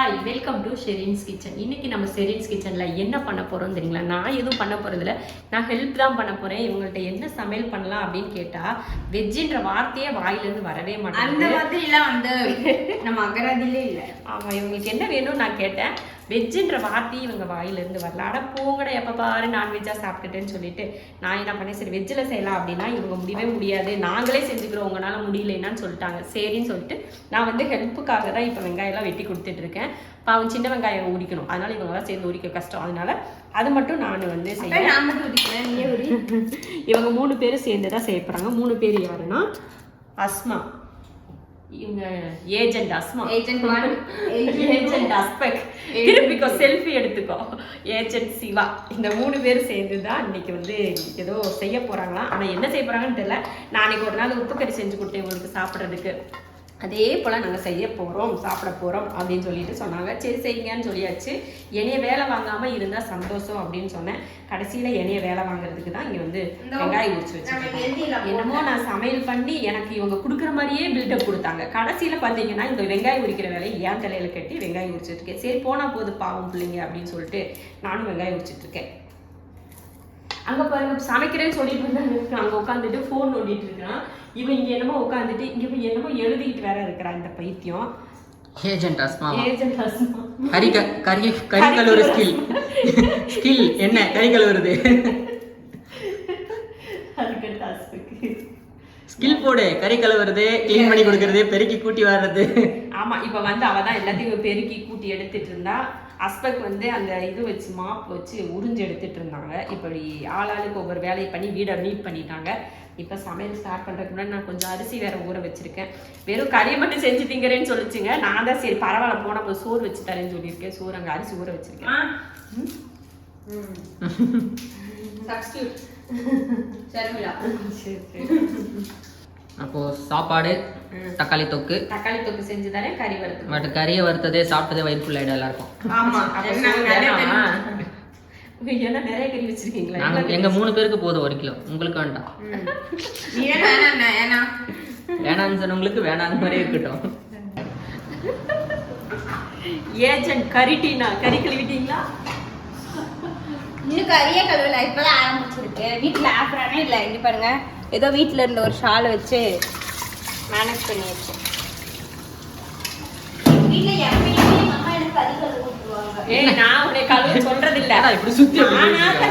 Hi welcome to Sherin's kitchen. இன்னைக்கு நம்ம ஷெரின்ஸ் கிச்சனில் என்ன பண்ண போகிறோம் தெரியுங்களா? நான் எதுவும் பண்ண போகிறதில்ல, நான் ஹெல்ப் தான் பண்ண போகிறேன். இவங்கள்ட்ட என்ன சமையல் பண்ணலாம் அப்படின்னு கேட்டால் வெஜ்ஜின்ற வார்த்தையே வாயிலேருந்து வரவே மாட்டேன். அந்த மாதிரிலாம் வந்து நம்ம அகராதிலே இல்லை. ஆமாம், இவங்களுக்கு என்ன வேணும்னு நான் கேட்டேன். வெஜ்ஜுன்ற வார்த்தையும் இவங்க வாயிலேருந்து வரல. அட போங்கட, எப்போ பாரு நான்வெஜ்ஜாக சாப்பிட்டுட்டேன்னு சொல்லிட்டு நான் என்ன பண்ணேன், சரி வெஜ்ஜில் செய்யலாம் அப்படின்னா இவங்க முடியவே முடியாது, நாங்களே செஞ்சுக்கிறோம், உங்களால் முடியலன்னு சொல்லிட்டாங்க. சரின்னு சொல்லிட்டு நான் வந்து ஹெல்ப்புக்காக தான் இப்போ வெங்காயம்லாம் வெட்டி கொடுத்துட்டு இருக்கேன். பாவம் சின்ன வெங்காயம் உரிக்கணும், அதனால இவங்களாம் சேர்ந்து உரிக்க கஷ்டம், அதனால அது மட்டும் நான் வந்து செய்யறேன். இவங்க 3 பேரும் சேர்ந்து தான் செய்ய போகிறாங்க. 3 பேர் யாருன்னா அஸ்மா, இவங்க ஏஜென்ட் அஸ்மா, ஏஜென்ட் 1, ஏஜென்ட் அஸ்பெக், திருப்பிக்கோ செல்ஃபி எடுத்துக்கோ, ஏஜென்ட் சிவா. இந்த 3 பேர் சேர்ந்து தான் இன்னைக்கு வந்து ஏதோ செய்ய போறாங்களாம். ஆனால் என்ன செய்ய போறாங்கன்னு தெரியல. நான் அன்னைக்கு ஒரு நாள் உப்பு கறி செஞ்சு கொடுத்தேன் உங்களுக்கு சாப்பிட்றதுக்கு. அதே போல் நாங்கள் செய்ய போகிறோம், சாப்பிட போகிறோம் அப்படின்னு சொல்லிட்டு சொன்னாங்க. சரி செய்யுங்கன்னு சொல்லியாச்சு. என்னைய வேலை வாங்காமல் இருந்தால் சந்தோஷம் அப்படின்னு சொன்னேன். கடைசியில் என்னைய வேலை வாங்குறதுக்கு தான் இங்கே வந்து வெங்காயம் உரிச்சு வச்சுருக்கேன். என்னமோ நான் சமையல் பண்ணி எனக்கு இவங்க கொடுக்குற மாதிரியே பில்டப் கொடுத்தாங்க. கடைசியில் பார்த்தீங்கன்னா இந்த வெங்காயம் உரிக்கிற வேலையை ஏன் தலையில் கட்டி வெங்காயம் உரிச்சிட்ருக்கேன். சரி போனால் போது பாவம் பிள்ளைங்க அப்படின்னு சொல்லிட்டு நானும் வெங்காயம் உரிச்சிட்ருக்கேன். அங்கே பாருங்க சமைக்கிறேன்னு சொல்லிட்டு இருந்தாங்க, அங்கே உட்காந்துட்டு ஃபோன் நோண்டிட்டு இருக்கிறான். இவன் இங்கே என்னமோ உட்காந்துட்டு இங்கே போய் என்னமோ எழுதிக்கிட்டு வேற இருக்கிறான் இந்த பைத்தியம். ஏஜென்ட் அஸ்மா, ஏஜென்ட் அஸ்மா கரிக்கலூர் ஸ்கில் என்ன கரிக்கலூருது ஸ்கில் போடு. கறி கழுவுறது, கிளீன் பண்ணி கொடுக்கறது, பெருக்கி கூட்டி வர்றது. ஆமா, இப்ப வந்து அவ தான் எல்லாத்தையும் பெருக்கி கூட்டி எடுத்துட்டு இருந்தா. அஸ்பெக் வந்து அந்த இது வச்சு மாப் வச்சு உறிஞ்சு எடுத்துட்டு இருந்தாங்க. இப்படி ஆளாளுக்கு ஒவ்வொரு வேலையை பண்ணி வீடை நீட் பண்ணிட்டாங்க. இப்போ சமையல் ஸ்டார்ட் பண்ணுறதுக்கு முன்னாடி நான் கொஞ்சம் அரிசி வேற ஊற வச்சிருக்கேன். வெறும் கறியை மட்டும் செஞ்சு திங்கிறேன்னு சொல்லிச்சுங்க. நான் தான் சரி பரவாயில்ல போனால் போய் சோறு வச்சு தரேன்னு சொல்லியிருக்கேன். சோறு அங்கே அரிசி ஊற வச்சிருக்கேன். அப்போ சாப்பாடு தக்காளி தொக்கு செஞ்சு தரேன். கறி வறுத்து பட் கறியை வறுத்ததே சாப்பிட்டதே வயிறு ஃபுல் ஆயிடும் எல்லாருக்கும். ஏன்னா நிறைய கறி வச்சிருக்கீங்களா? எங்க 3 பேருக்கு போதும் 1 கிலோ. உங்களுக்கு வேண்டாம். வேணான்னு சொன்னவங்களுக்கு வேணாத மாதிரி இருக்கட்டும். ஏஜென்ட் கறிட்டீனா, கறி கழுவிட்டீங்களா? இன்னும் கறியே கழுவல, இப்பதான் ஆரம்பிச்சிருக்கு. வீட்டுல ஆப்ரானே இல்லை. இங்க பாருங்க, ஏதோ வீட்டுல இருந்த ஒரு ஷாலை வச்சு மேனேஜ் பண்ணி வச்சேன். வீட்டுல எப்பயுமே அம்மா எனக்கு கறி கழுவு ஊற்றுவாங்க. நான் உன்னை கழுவ சொல்றது இல்ல, இப்படி சுத்தி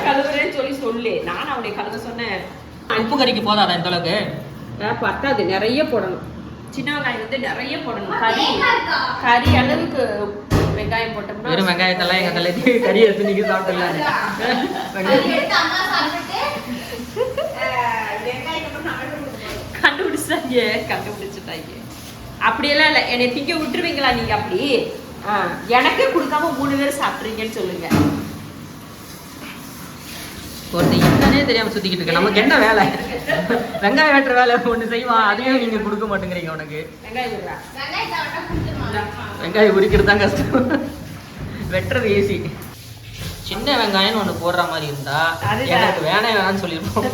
கழுவுறேன்னு சொல்லு. நான் அவனை கழுவ சொன்னேன். உப்பு கறிக்கு போதாதா இந்த அளவுக்கு? பத்தாது, நிறைய போடணும். சின்ன வெங்காயம் வந்து நிறைய போடணும். கறி அளவுக்கு வெங்காயம் போட்டோம்னா வெறும் வெங்காயத்தெல்லாம் எங்க தலைக்கு கறி எடுத்து நீங்க சாப்பிட்டுலாம் கண்டுபிடிச்சிட்டாங்க. அப்படியெல்லாம் இல்லை, என்னை திங்க விட்டுருவீங்களா நீங்க? அப்படி எனக்கே கொடுக்காம 3 பேர் சாப்பிட்றீங்கன்னு சொல்லுங்க. ஒருத்தர் என்னன்னே தெரியாம சுத்திக்கிட்டு இருக்க. நமக்கு என்ன வேலை? வெங்காயம் வெட்டுற வேலை ஒண்ணு செய்வான், அதையும் நீங்க கொடுக்க மாட்டேங்கிறீங்க. உனக்கு வெங்காயம் உரிக்கிறது தான் கஷ்டம், வெட்டுறது ஈஸி. சின்ன வெங்காயம்னு ஒண்ணு போடுற மாதிரி இருந்தா எனக்கு வேணாம்னு சொல்லியிருப்போம்.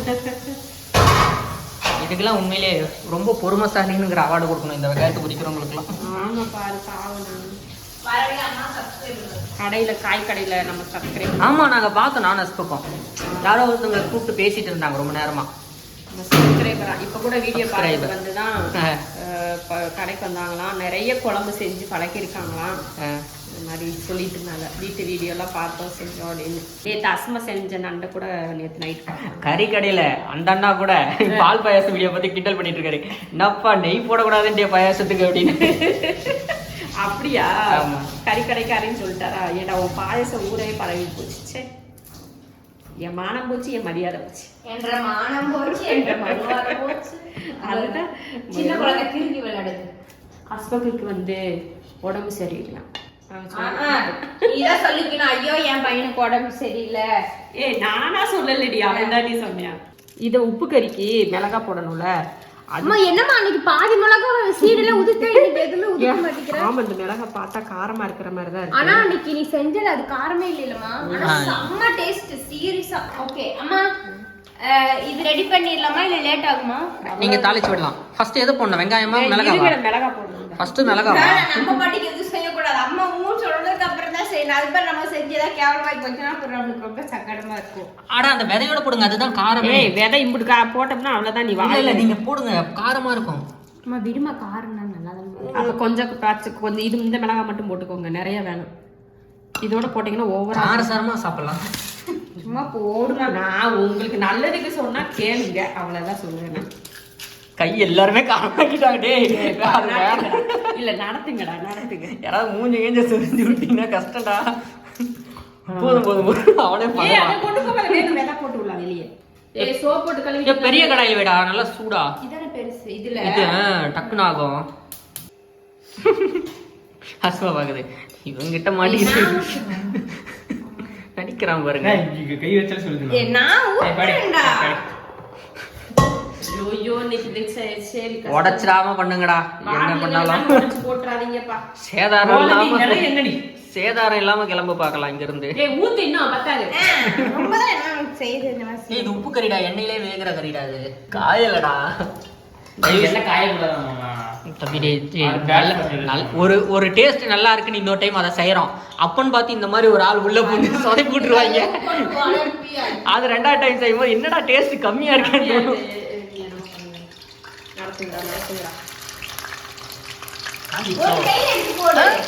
இதுக்கெல்லாம் உண்மையிலே ரொம்ப பொறுமைசாலிங்கிற அவார்டு கொடுக்கணும் இந்த வெங்காயத்தை உரிக்கிறவங்களுக்குலாம். ஆமா பாரு, கடையில காய் கடையில நம்ம சப்ஸ்கிரைப். ஆமா, நாங்க பார்த்தோம். நானும் அஸ்பெக்கும் யாரோ ஒருத்தவங்க கூப்பிட்டு பேசிட்டு இருந்தாங்க ரொம்ப நேரமா. சப்ஸ்கிரைபரா இப்ப கூட வீடியோ பார்த்து வந்துதான் கடைக்கு வந்தாங்களாம். நிறைய குழம்பு செஞ்சு பழக்கிருக்காங்களாம். இந்த மாதிரி சொல்லிட்டு இருந்தாங்க. வீட்டு வீடியோ எல்லாம் பார்த்தோம், செஞ்சோம் அப்படின்னு. நேற்று அஸ்மா செஞ்ச நண்டை கூட நேற்று நைட் கறி கடையில அந்த அண்ணா கூட பால் பாயாசம் வீடியோ பத்தி கிண்டல் பண்ணிட்டு இருக்காரு. என்னப்பா நெய் போடக்கூடாதுன்ற பாயாசத்துக்கு அப்படின்னு. அப்படியா? கறி கடைக்காரன்னு சொல்லிட்டாரா? ஏடா உன் பாயசம் ஊரே பரவி போச்சு. என் மானம் போச்சு, என் மரியாதை போச்சு, என்ற மானம் போச்சு, என்ற மரியாதை போச்சு. அதுதான் சின்ன குழந்தை கிறுக்கி விளையாடுது. அஸ்பகுக்கு வந்து உடம்பு சரியில்லை. இதான் சொல்லிக்கணும், ஐயோ என் பையனுக்கு உடம்பு சரியில்லை. நானா சொல்லலடி, அவன் தான் நீ சொன்னியா. இதை உப்பு கறிக்கு மிளகா போடணும்ல. அம்மா என்னம்மா அன்னைக்கு பாதி மிளகா சீடுல உதுக்க, இன்னைக்கு எதுவுமே உதுக்க மாட்டேங்கிறேன். ஆமா, இந்த மிளகா பார்த்தா காரமா இருக்கிற மாதிரி தான் இருக்கு. ஆனா அன்னைக்கு நீ செஞ்சது அது காரமே இல்லைலமா, ஆனா செம்ம டேஸ்ட். சீரியஸா ஓகே அம்மா, இது ரெடி பண்ணிரலாமா இல்ல லேட் ஆகுமா? நீங்க தாளிச்சு விடலாம். ஃபர்ஸ்ட் எது போடணும்? வெங்காயமா மிளகாவா? மிளகா போடணும். ஃபர்ஸ்ட் மிளகாவா? நம்ம பாட்டிக்கு எது செய்ய கூடாது. அம்மா ஊன்னு சொல்ற செய்யணும். அதுக்கு நம்ம செஞ்சதா கேவலமா போச்சுன்னா அப்புறம் நம்மளுக்கு ரொம்ப சங்கடமா இருக்கும். ஆடா அந்த விதையோட போடுங்க, அதுதான் காரமே. ஏய் விதை இம்புட்டு போட்டோம்னா அவ்வளவுதான். நீ இல்ல நீங்க போடுங்க, காரமா இருக்கும். அம்மா விடுமா, காரம்னா நல்லா தான். அப்ப கொஞ்சம் கொஞ்சம் இது இந்த மிளகாய் மட்டும் போட்டுக்கோங்க, நிறைய வேணும். இதோட போட்டீங்கன்னா ஓவரா காரசாரமா சாப்பிடலாம். சும்மா போடுமா. நான் உங்களுக்கு நல்லதுக்கு சொன்னா கேளுங்க, அவ்வளவுதான் சொல்லுவேன். கை எல்லாருமே காரமாக்கிட்டாங்க. டேய் இல்ல நடத்துங்கடா, நடத்துங்க. யாராவது மூஞ்சி கேஞ்ச செஞ்சு விட்டீங்கன்னா கஷ்டம்டா. போதும் போதும் போதும், அவனே ஏய் அத கொண்டு போக வேணும், வெதை போட்டு விடலாம் வெளியே. ஏய் சோப் போட்டு கழுவி பெரிய கடாயில் வைடா, நல்லா சூடா. இதானே பெருசு இதுல. இது டக்குன்னு ஆகும். அஸ்மா பாக்குது இவங்கிட்ட மாட்டிக்கிட்டு நடிக்கிறான் பாருங்க. கை வச்சா சொல்லுங்க. நான் ஊத்துறேன்டா. ஐயோ இன்னைக்கு சரி உடைச்சிடாம பண்ணுங்கடா, என்ன பண்ணாலும் போட்டுறாதீங்கப்பா. சேதாரம் இல்லாம என்னடி சேதாரம் இல்லாம கிளம்ப பார்க்கலாம் இங்க இருந்து. ஏய் ஊத்து இன்னும் பத்தாது. ரொம்ப தான் என்ன செய்யுது இந்த மாதிரி. இது உப்பு கறிடா, எண்ணெயிலே வேகிற கறிடா, இது காயலடா. என்ன காயக்கூடாதாமா ஒரு டேஸ்ட் நல்லா இருக்குன்னு இன்னொரு டைம் அதை செய்யறோம். அப்பன்னு பார்த்து இந்த மாதிரி ஒரு ஆள் உள்ள போட்டு சொதை போட்டுருவாங்க. அது ரெண்டாவது டைம் செய்யும் போது என்னடா டேஸ்ட் கம்மியா இருக்குன்னு தோணும்.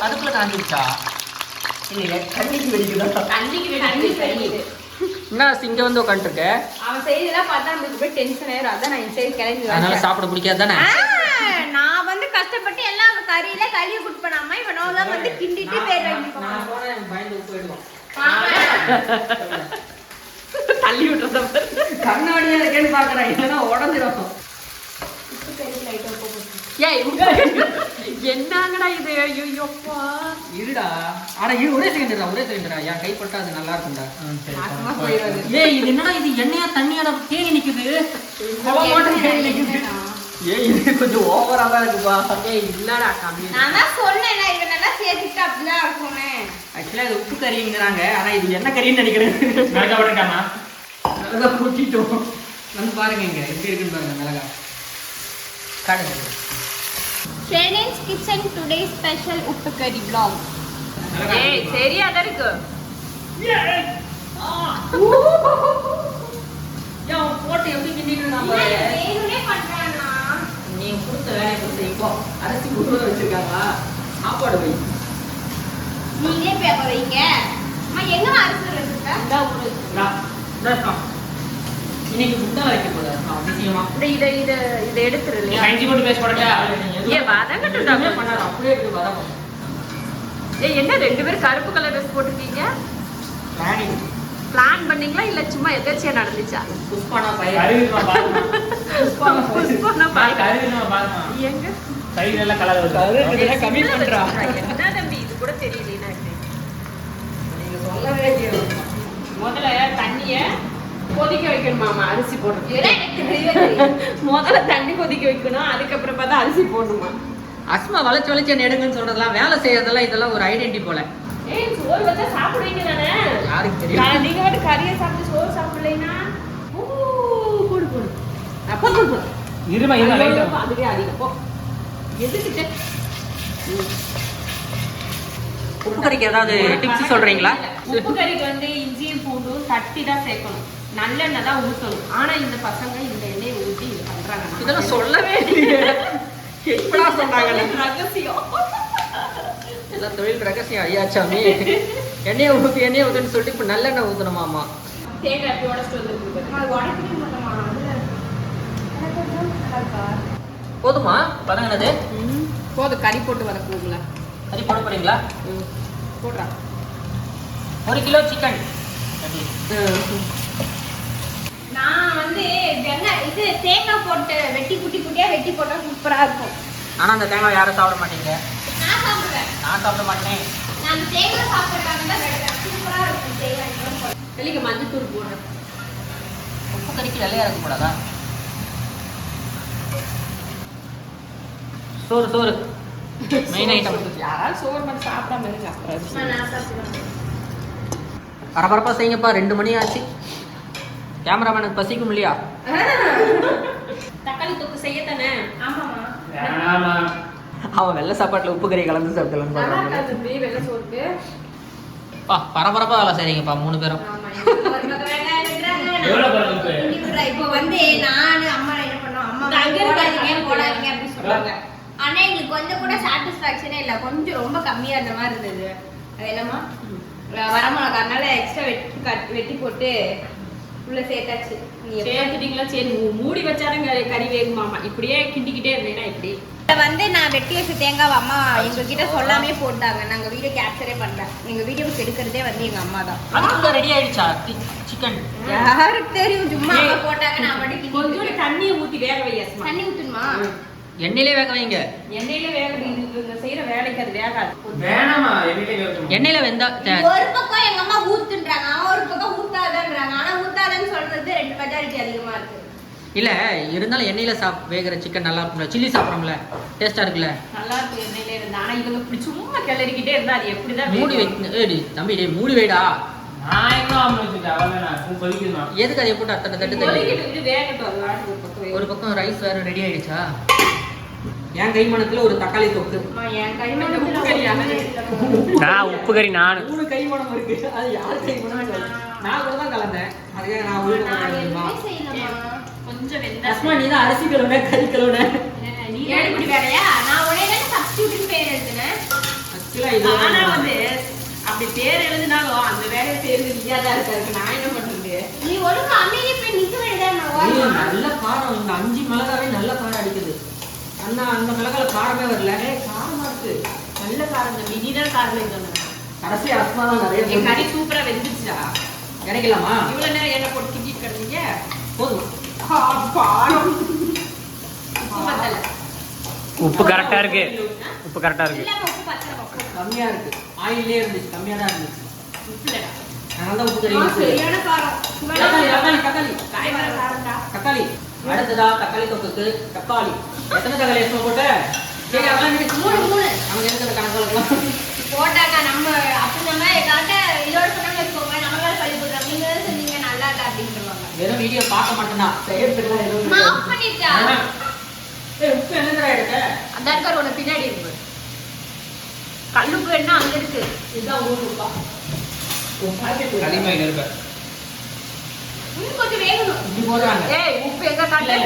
அதுக்குள்ள காஞ்சிருச்சா? இல்லையே, தண்ணிக்கு வெடிக்குதா? என்ன இங்க வந்து உட்காந்துருக்க? அவன் செய்யலாம் பார்த்தா நமக்கு போய் டென்ஷன் ஆயிரும். அதான் நான் இந்த சைடு கிளம்பி அதனால சாப்பிட பிடிக்காது தானே? நான் வந்து கஷ்டப்பட்டு எல்லாம் கறியில கழுவி குடுப்பேனாமா. இவன் தான் வந்து கிண்டிட்டு பேர் தள்ளி விட்டுறத கண்ணாடியா இருக்கேன்னு பாக்குறேன், இல்லைன்னா உடஞ்சிடும். என்னங்கடா இது? ஐயோப்பா இருடா. ஆனா இது ஒரே செகண்ட்ரா என் கைப்பட்டா அது நல்லா இருக்கும்டா. ஏய் இது என்னடா, இது எண்ணெயா தண்ணியாடா தேங்கி நிக்குது. ஏய் இது கொஞ்சம் ஓவரா தான் இருக்குப்பா. ஏய் இல்லடா கம்மி. நான் தான் சொன்னேன்ல, இவன் நல்லா சேர்த்துட்டு அப்படிதான் இருக்குமே. ஆக்சுவலா இது உப்பு கறிங்கிறாங்க, ஆனா இது என்ன கறின்னு நினைக்கிறேன். மிளகா போட்டுட்டாமா? மிளகா கூட்டிட்டோம். வந்து பாருங்க இங்க எப்படி இருக்குன்னு பாருங்க மிளகா. காடுங்க. Sherin's kitchen today special Uppu Kari vlog. ஏய் சரியா தான் இருக்கு. யா போட்டு எப்படி கிண்டிட்டு நான் பாரு. வேணும்னே பண்றானா? நீ கொடுத்த வேலையை கொடுத்து இப்போ அரைச்சி குடுற வச்சிருக்காங்க. சாப்பாடு வை. நீங்களே பேப்ப வைங்க. அம்மா எங்க அரைச்சு வச்சிருக்க? இந்த ஒரு இன்னைக்கு முட்டை வைக்க போறாரு அதிசயமா. இத எடுத்துரு இல்லையா? இஞ்சி போட்டு பேஸ்ட் போடட்டா? ஏய் வதங்கட்டுடா பண்ணாரு, அப்படியே இருக்கு வதங்கும். ஏய் என்ன ரெண்டு பேரும் கருப்பு கலர் ட்ரெஸ் போட்டுருக்கீங்க? பிளான் பண்ணீங்களா இல்ல சும்மா எதாச்சியா நடந்துச்சா? புஷ்பானா பையன் கருவிமா பாருமா. புஷ்பானா பாய் கருவிமா பாருமா. எங்க சைடுல எல்லாம் கலர் வருது. கருவில கம்மி பண்றா. என்ன தம்பி இது கூட தெரியல எனக்கு. நீங்க சொல்லவே இல்லையா? முதல்ல தண்ணிய கொதிக்க வைக்கணுமாமா, அரிசி போடுறது. எனக்கு தெரியல. முதல்ல தண்ணி கொதிக்க வைக்கணும், அதுக்கப்புறம் பார்த்தா அரிசி போடணுமா. அஸ்மா வளைச்சு எடுங்கன்னு சொல்றதெல்லாம் வேலை செய்யறதெல்லாம் இதெல்லாம் ஒரு ஐடென்டி போல. ஏய் சோறு வச்சா சாப்பிடுவீங்க தானே? யாருக்கு தெரியும்? நீங்க வந்து கறியை சாப்பிட்டு சோறு சாப்பிடலைன்னா போடு அப்போ போடு. இருமா லைட்டா. அதுவே அதிகம் போ. எதுக்கிட்ட உப்பு கறிக்கு ஏதாவது டிப்ஸ் சொல்றீங்களா? உப்பு கறிக்கு வந்து இஞ்சியும் பூண்டும் தட்டி தான் சேர்க்கணும், நல்லெண்ணெய் தான் ஊற்றணும். ஆனா இந்த பசங்க இந்த எண்ணெயை ஊற்றி இது பண்றாங்க. இதெல்லாம் சொல்லவே இல்லையே. எப்படா சொன்னாங்க? ரகசியம், எல்லாம் தொழில் ரகசியம். ஐயாச்சாமி எண்ணெயை ஊத்துன்னு சொல்லிட்டு இப்ப நல்லெண்ணெய் ஊத்தணுமாமா. தேங்காய் எப்படி உடச்சிட்டு வந்துருக்கு. அது உடைக்கவே மாட்டோமா? அதுல எனக்கு கொஞ்சம் இருக்கா? போதுமா பதங்கினது? போதும், கறி போட்டு வதக்குங்களா? கறி போட போறீங்களா? போடுறா. 1 கிலோ சிக்கன். நான் வந்து வெங்காயம் இது தேங்காய் போட்டு வெட்டி குட்டியா வெட்டி போட்டா சூப்பரா இருக்கும். ஆனா அந்த தேங்காய் யாரும் சாப்பிட மாட்டீங்க. நான் சாப்பிடுவேன். நான் சாப்பிட மாட்டேன். நான் தேங்காய் சாப்பிட்டாங்க தான் சூப்பரா இருக்கும். தேங்காய் வெளிக்கு மஞ்சள் தூள் போடுறேன். உப்பு கறிக்கு வெள்ளையா இருக்க கூடாதா? சோறு மெயின் ஐட்டம். யாராவது சோறு மட்டும் சாப்பிடாம இருங்க. நான் சாப்பிடுவேன். பரபரப்பா செய்யுங்கப்பா, 2 மணி ஆச்சு. கேமராமேனுக்கு பசிக்கும் இல்லையா? தக்காளி தொக்கு செய்யத்தானே? ஆமாமா. ஆமா. அவன் வெள்ளை சாப்பாட்டுல உப்பு கறி கலந்து சாப்பிடலான்னு நல்லா பாக்குறாங்க. இருக்காது வெள்ளை சோறுக்கு. பரபரப்பா வேலை செய்றீங்கப்பா 3 பேரும். ஆமா, எனக்கு ஒரு பக்கம் வெங்காயம் வெட்டுறாங்க, எவ்வளவு பழம் இருக்கு? கிண்டி விடுறா. இப்போ வந்து நானு அம்மா என்ன பண்ணோம், அம்மா இந்த அங்க போடாதீங்க போடாதீங்க அப்படின்னு சொல்றாங்க. ஆனா எங்களுக்கு கொஞ்சம் கூட சாட்டிஸ்பாக்சனே இல்ல, கொஞ்சம் ரொம்ப கம்மியா இருந்த மாதிரி இருந்தது. அது என்னமா வரமிளகானால எக்ஸ்ட்ரா வெட்டி போட்டு உள்ள சேர்த்தாச்சு. நீ சேர்த்துட்டீங்களா? சரி, மூடி வச்சாலும் கறி வேகுமாமா. இப்படியே கிண்டிக்கிட்டே இருந்தீங்கன்னா இப்படி வந்து நான் வெட்டி வச்ச தேங்காய் அம்மா எங்க கிட்ட சொல்லாமே போட்டாங்க. நாங்க வீடியோ கேப்சரே பண்ணல. எங்க வீடியோக்கு எடுக்கிறதே வந்து எங்க அம்மா தான். அதுக்குள்ள ரெடி ஆயிடுச்சா சிக்கன்? யாருக்கு தெரியும், சும்மா அம்மா போட்டாங்க. நான் மட்டும் கொஞ்சோண்டு தண்ணியை ஊத்தி வேக வையாசமா. தண்ணி ஊத்துமா? எண்ணெயிலே வேக வைங்க. எண்ணெயில வேக இவங்க செய்யற வேலைக்கு அது வேகாது. வேணாமா, எண்ணெயிலே வேகட்டும். எண்ணெயில வெந்தா ஒரு பக்கம் எங்க அம்மா ஊத்துன்றாங்க, ஒரு பக்கம் ஊத்தாதன்றாங்க. ஆனா ஊத்தாதன்னு சொல்றது 2 மெஜாரிட்டி அதிகமா இருக்கு. இல்ல இருந்தாலும் எண்ணெயில வேகிற சிக்கன் நல்லா இருக்கும்ல. சில்லி சாப்பிடுறோம்ல, டேஸ்டா இருக்குல்ல. நல்லா இருக்கு எண்ணெயில இருந்தா. ஆனா இவங்க இப்படி சும்மா கிளறிக்கிட்டே இருந்தா அது எப்படிதான் மூடி வேகும்? ஏடி தம்பி டேய் மூடி வைடா. நான் எங்க ஆம்ல வச்சிட்டேன், அவ்வளவுதான். கொதிக்குமா? எதுக்கு அதை போட்டு அத்தனை தட்டு தள்ளி? கொதிக்கிட்டு இது வேகட்டும். அது வாட்டுக்கு ஒரு பக்கம் ஒரு பக்கம் ரைஸ் வேற ரெடி ஆயிடுச்சா? என் கைமணத்துல ஒரு தக்காளி தொக்கு. அம்மா என் கை இந்த உப்பு கறி நான் உப்பு கறி நான் 3 கைமணம் இருக்கு. அது யார் கைமணம்? நான் கூட தான் கலந்தேன். அதுக்காக நான் உள்ள கலந்தேன்மா. கொஞ்சம் வெந்தா அஸ்மா நீ தான் அரிசி கழுவுன, கறி கழுவுன. நீ ஏழுபடி வேலையா? நான் உடனே சப்ஸ்டியூட்னு பேர் எழுதுனேன். ஆக்சுவலா இது ஆனா வந்து அப்படி பேர் எழுதினாலும் அந்த வேலையை செய்யறது நீயா தான் இருக்காரு. நான் என்ன பண்றது? நீ ஒழுங்கா அமைதி போய் நிக்க வேண்டியதான். ஏய், நல்ல காரம். இந்த 5 மிளகாவே நல்ல காரம் அடிக்குது. அண்ணா அந்த மிளகால காரமே வரல. காரமா இருக்கு. நல்ல காரம் தம்பி. நீ தான் காரம் இல்லைன்னு கடைசி அஸ்மா தான் நிறைய என் கறி சூப்பரா வெந்துச்சுடா. இறக்கலாமா? இவ்வளவு நேரம் எண்ணெய் போட்டு கிண்டிட்டு கிடந்தீங்க. போதும். பாரம் உப்பு பத்தல. உப்பு கரெக்டா இருக்கு. உப்பு கரெக்டா இருக்கு. இல்ல உப்பு பத்தல உப்பு. கம்மியா இருக்கு. ஆயிலே இருந்துச்சு, கம்மியா தான் இருந்துச்சு. உப்புலடா. நான் தான் உப்பு கறி சரியான காரம். தக்காளி காய் வர காரம்டா. தக்காளி அடுத்ததா தக்காளி தொக்குக்கு தக்காளி. எத்தனை தக்காளி எத்தனை போட்ட? சரி அதெல்லாம் நீங்க 3 நமக்கு எதுக்கு அந்த கணக்கு வளர்க்கலாம்? போட்டாங்க. நம்ம அப்ப நம்ம எங்காட்ட இதோட சொன்னாங்க வச்சுக்கோங்க, நம்ம வேற பள்ளி போடுறோம். நீங்க தான் சொன்னீங்க நல்லா இல்ல அப்படின்னு சொல்லுவாங்க. வெறும் வீடியோ பார்க்க மாட்டேன்னா செய்யறதுக்குலாம் எதுவும் நான் ஆஃப் பண்ணிட்டா. ஏய் உப்பு என்ன தடவை எடுக்க? அந்த இருக்கார் உன பின்னாடி இருக்கு. கல்லுப்பு என்ன அங்க இருக்கு. இதுதான் ஊர் உப்பா. அதிகமாக இருக்க. இன்னும் கொஞ்சம் வேகணும். இப்படி போடுறாங்க. ஏய் உப்பு எங்க காட்டு?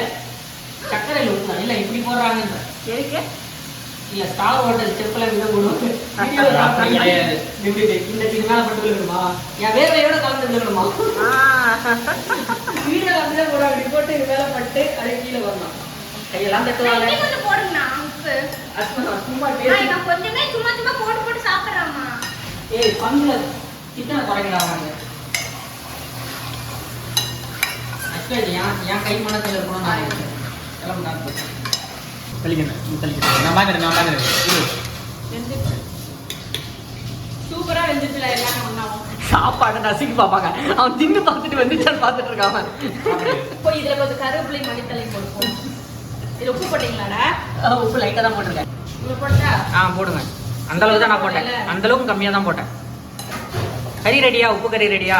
சக்கரையில் உப்பு இல்ல இப்படி போடுறாங்கன்ற. எதுக்கு? இல்ல ஸ்டார் ஹோட்டல் ஸ்டெப்ல இருந்து போடுவாங்க. அப்படி கிடையாது. இந்த இதுக்கு மேல பட்டு விழுகணுமா? என் வேர்வையோட கலந்து விழுகணுமா? வீடியோ அப்படியே போடுவாங்க. இப்படி போட்டு இது மேல பட்டு அப்படியே கீழே வரணும். கையெல்லாம் தட்டுவாங்க. இன்னும் கொஞ்சம் போடுங்கண்ணா உப்பு. சும்மா நான் கொஞ்சமே சும்மா சும்மா போட்டு போட்டு சாப்பிடுறாமா. ஏய் பங்குல சிக்கனை குறைக்கிறாங்க. ஆக்சுவலி என் கை மனத்தில் இருக்கணும். நான் கிளம்பு நான் போய் தெளிக்கணும். நான் பாக்குறேன். வெந்துச்சு. சூப்பரா வெந்துச்சுல எல்லாம் ஒண்ணாவும். சாப்பாடு நசுக்கி பார்ப்பாங்க. அவன் தின்னு பார்த்துட்டு வந்துச்சான்னு பார்த்துட்டு இருக்கான். போய் இதுல கொஞ்சம் கருவேப்பிலை மல்லித்தலை போடுவோம். இதுல உப்பு போட்டீங்களாடா? உப்பு லைட்டாக தான் போட்டிருக்கேன். இவ்வளவு போட்டா? போடுங்க. அந்த அளவுக்கு தான் நான் போட்டேன். அந்த அளவுக்கு கம்மியாக தான் போட்டேன். கறி ரெடியா? உப்பு கறி ரெடியா?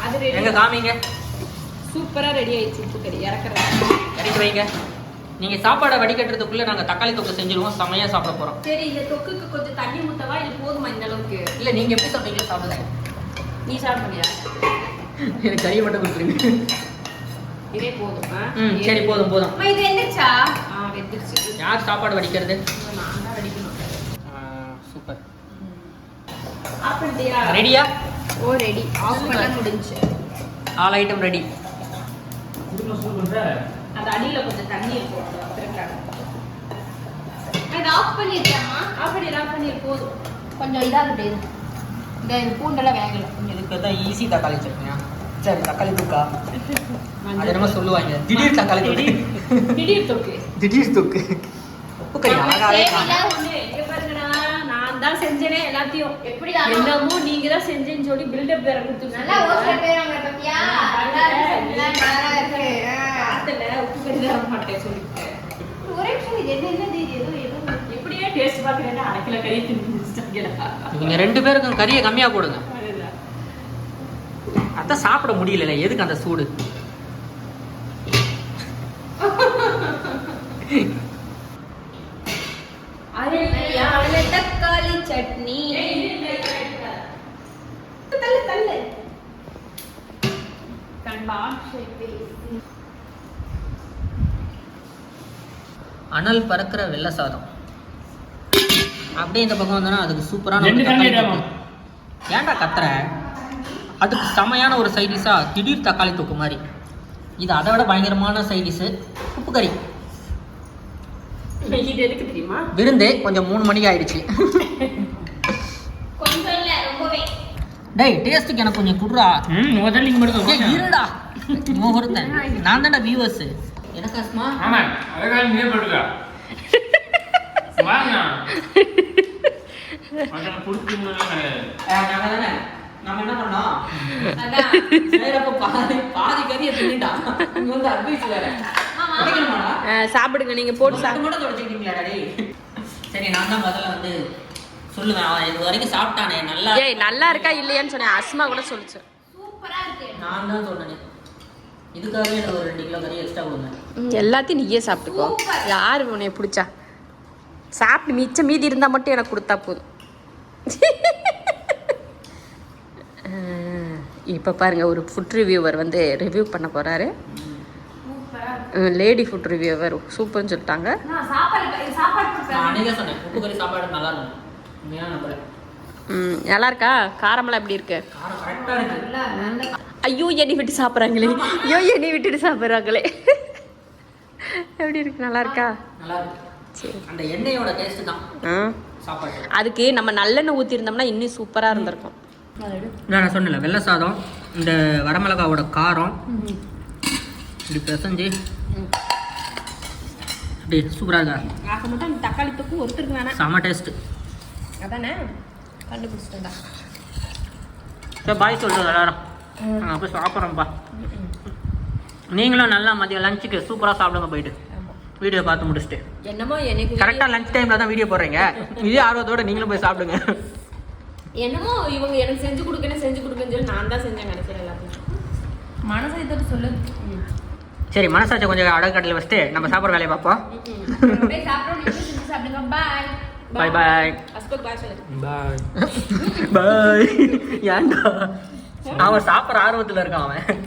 அது ரெடி. எங்க காமிங்க. சூப்பரா ரெடி ஆயிடுச்சு உப்பு கறி. இறக்குறேன். கறிக்கு வைங்க. நீங்க சாப்பாடை வடிகட்டுறதுக்குள்ள நாங்க தக்காளி தொக்கு செஞ்சிருவோம். செமையா சாப்பிட போறோம். சரி இந்த தொக்குக்கு கொஞ்சம் தண்ணி ஊத்தவா? இது போதுமா இந்த அளவுக்கு? இல்ல நீங்க எப்படி சாப்பிட்டீங்களோ சாப்பிடுங்க. நீ சாப்பிடுறியா? எனக்கு கறியை மட்டும் கொடுத்துருங்க. இதே போதும். சரி போதும் போதும். அம்மா இது வெந்துச்சா? வெந்துருச்சு. யார் சாப்பாடு வடிக்கிறது? நான் தான் வடிக்கணும். சூப்பர். ஆஃப் பண்ணிட்டியா? ரெடியா? ஓ ரெடி. ஆஃப் பண்ண முடிஞ்சு. All item ready. அந்த அடியில கொஞ்சம் தண்ணி போட்டு திருக்காங்க. இது ஆஃப் பண்ணிட்டேம்மா. ஆஃப் பண்ணி போதும். கொஞ்சம் இதாகட்டே. இந்த பூண்டெல்லாம் வேகல. இதுக்கு தான் ஈஸி தக்காளி சட்னியா? சரி தக்காளி தொக்கா? அது என்னமோ சொல்லுவாங்க. திடீர் தக்காளி தொக்கு. திடீர் தொக்கு. திடீர் தொக்கு. உப்பு கறி அழகாவே இங்க பாருங்கடா, நான் தான் செஞ்சேனே எல்லாத்தையும். எப்படி என்னமோ நீங்க தான் செஞ்சேன்னு சொல்லி பில்டப் வேற கொடுத்து நல்லா ஓஸ்ல பேராங்க பத்தியா? நல்லா இருக்கு. பார்த்தல உப்பு கறி தர மாட்டேன் சொல்லிட்டு. ஒரே நிமிஷம் இது என்னது ஏதோ எப்படியே டேஸ்ட் பாக்குறேன்னா அரை கிலோ கறி தின்னு முடிச்சிட்டாங்கடா. இவங்க 2 பேருக்கும் கறியை கம்மியா போடுங்க. அதான் சாப்பிட முடியல. எதுக்கு அந்த சூடு? தக்காளி சட்னி. தள்ளு அனல் பறக்கிற வெள்ளை சாதம். அப்படியே இந்த பக்கம் வந்தோன்னா அதுக்கு சூப்பரான ஒரு 2 தக்காளி தக்காளி தொக்கு. ஏன்டா கத்துற? அதுக்கு செமையான ஒரு சைடிஷா திடீர் தக்காளி தொக்கு மாதிரி. இது அதை விட பயங்கரமான சைடிஷு உப்பு கறி. இது எதுக்கு தெரியுமா? விருந்து கொஞ்சம் 3 மணிக்கு ஆயிடுச்சு. கொஞ்சம் இல்ல ரொம்பவே. டேய் டேஸ்ட்டுக்கு எனக்கு கொஞ்சம் குடுறா. முதல்ல நீங்க மட்டும் ஏய், இருடா இவன் ஒருத்தன். நான் தான்டா வியூவர்ஸ். எனக்கு அஸ்மா ஆமா அதுக்காக நீ போடுங்க வாங்க அதான் புடிச்சிங்கலாம் கிடையாது. நம்ம என்ன பண்ணோம்? அதான் செய்யறப்ப பாதி கறியை தின்னுட்டா. இங்க வந்து அட்வைஸ் வேற. கிடைக்கணுமாடா? சாப்பிடுங்க நீங்க போட்டு அது மட்டும் தொடச்சிக்கிட்டீங்களா டேய்? சரி நான் தான் முதல்ல வந்து சொல்லுவேன். அவன் இது வரைக்கும் சாப்பிட்டானே நல்லா. ஏய் நல்லா இருக்கா இல்லையான்னு சொன்னேன். அஸ்மா கூட சொல்லுச்சு. சூப்பரா இருக்கு. நான் தான் சொன்னேன். இதுக்காகவே எனக்கு ஒரு 2 கிலோ கறி எக்ஸ்ட்ரா கொடுங்க. எல்லாத்தையும் நீயே சாப்பிட்டுக்கோ. யாரு உன்னை பிடிச்சா சாப்பிட்டு மிச்சம் மீதி இருந்தா மட்டும் எனக்கு கொடுத்தா போதும். இப்போ பாருங்க ஒரு ஃபுட் ரிவ்யூவர் வந்து ரிவ்யூ பண்ண போறாரு. லேடி ஃபுட் ரிவ்யூவர் சூப்பர்னு சொல்லிட்டாங்க. நான் சாப்பாடு நான் அன்னைக்கே சொன்னேன் உப்பு கறி சாப்பாடு நல்லா இருக்கும். உண்மையா நம்புறேன். நல்லா இருக்கா? காரமெல்லாம் எப்படி இருக்கு? காரம் கரெக்டாக இருக்கு. ஐயோ என்னை விட்டு சாப்பிட்றாங்களே. ஐயோ என்னை விட்டுட்டு சாப்பிட்றாங்களே. எப்படி இருக்கு? நல்லா இருக்கா? நல்லா இருக்கு. சரி. அந்த எண்ணெயோட டேஸ்ட் தான் சாப்பாடு. அதுக்கு நம்ம நல்லெண்ணெய் ஊற்றிருந்தோம்னா இன்னும் சூப்பராக இருந்திருக்கும். நான் சொன்னல வெள்ளை சாதம், இந்த வரமிளகாவோட காரம் இப்படி பிசைஞ்சு அப்படி சூப்பராக இருக்கா? ஆக மட்டும் அந்த தக்காளி தொக்கு ஒருத்தருக்கு வேணாம். செம்ம டேஸ்ட்டு. அதானே கண்டுபிடிச்சிட்டா. சரி பாய் சொல்லுறது எல்லாரும். நான் போய் சாப்பிட்றேன்ப்பா. நீங்களும் நல்லா மதியம் லஞ்சுக்கு சூப்பராக சாப்பிடுங்க போயிட்டு. வீடியோ பார்த்து முடிச்சுட்டு என்னமோ எனக்கு கரெக்டாக லஞ்ச் டைமில் தான் வீடியோ போடுறீங்க. இதே ஆர்வத்தோடு நீங்களும் போய் சாப்பிடுங்க. என்னமோ இவங்க எனக்கு செஞ்சு கொடுக்கணும்னு சொல்லி நான் தான் செஞ்சேன் கடைசியில் எல்லாத்தையும். மனசை தொட்டு சொல்லு. சரி மனசாட்சி கொஞ்சம் அடக்கடலை வச்சுட்டு நம்ம சாப்பிட்ற வேலையை பார்ப்போம். போய் சாப்பிடுங்க. சாப்பிடுங்க. பாய் பாய் பாய் அஸ்பக் பாய் சொல்லு. பாய் பாய். ஏன்டா அவன் சாப்பிட்ற ஆர்வத்தில் இருக்கான் அவன்.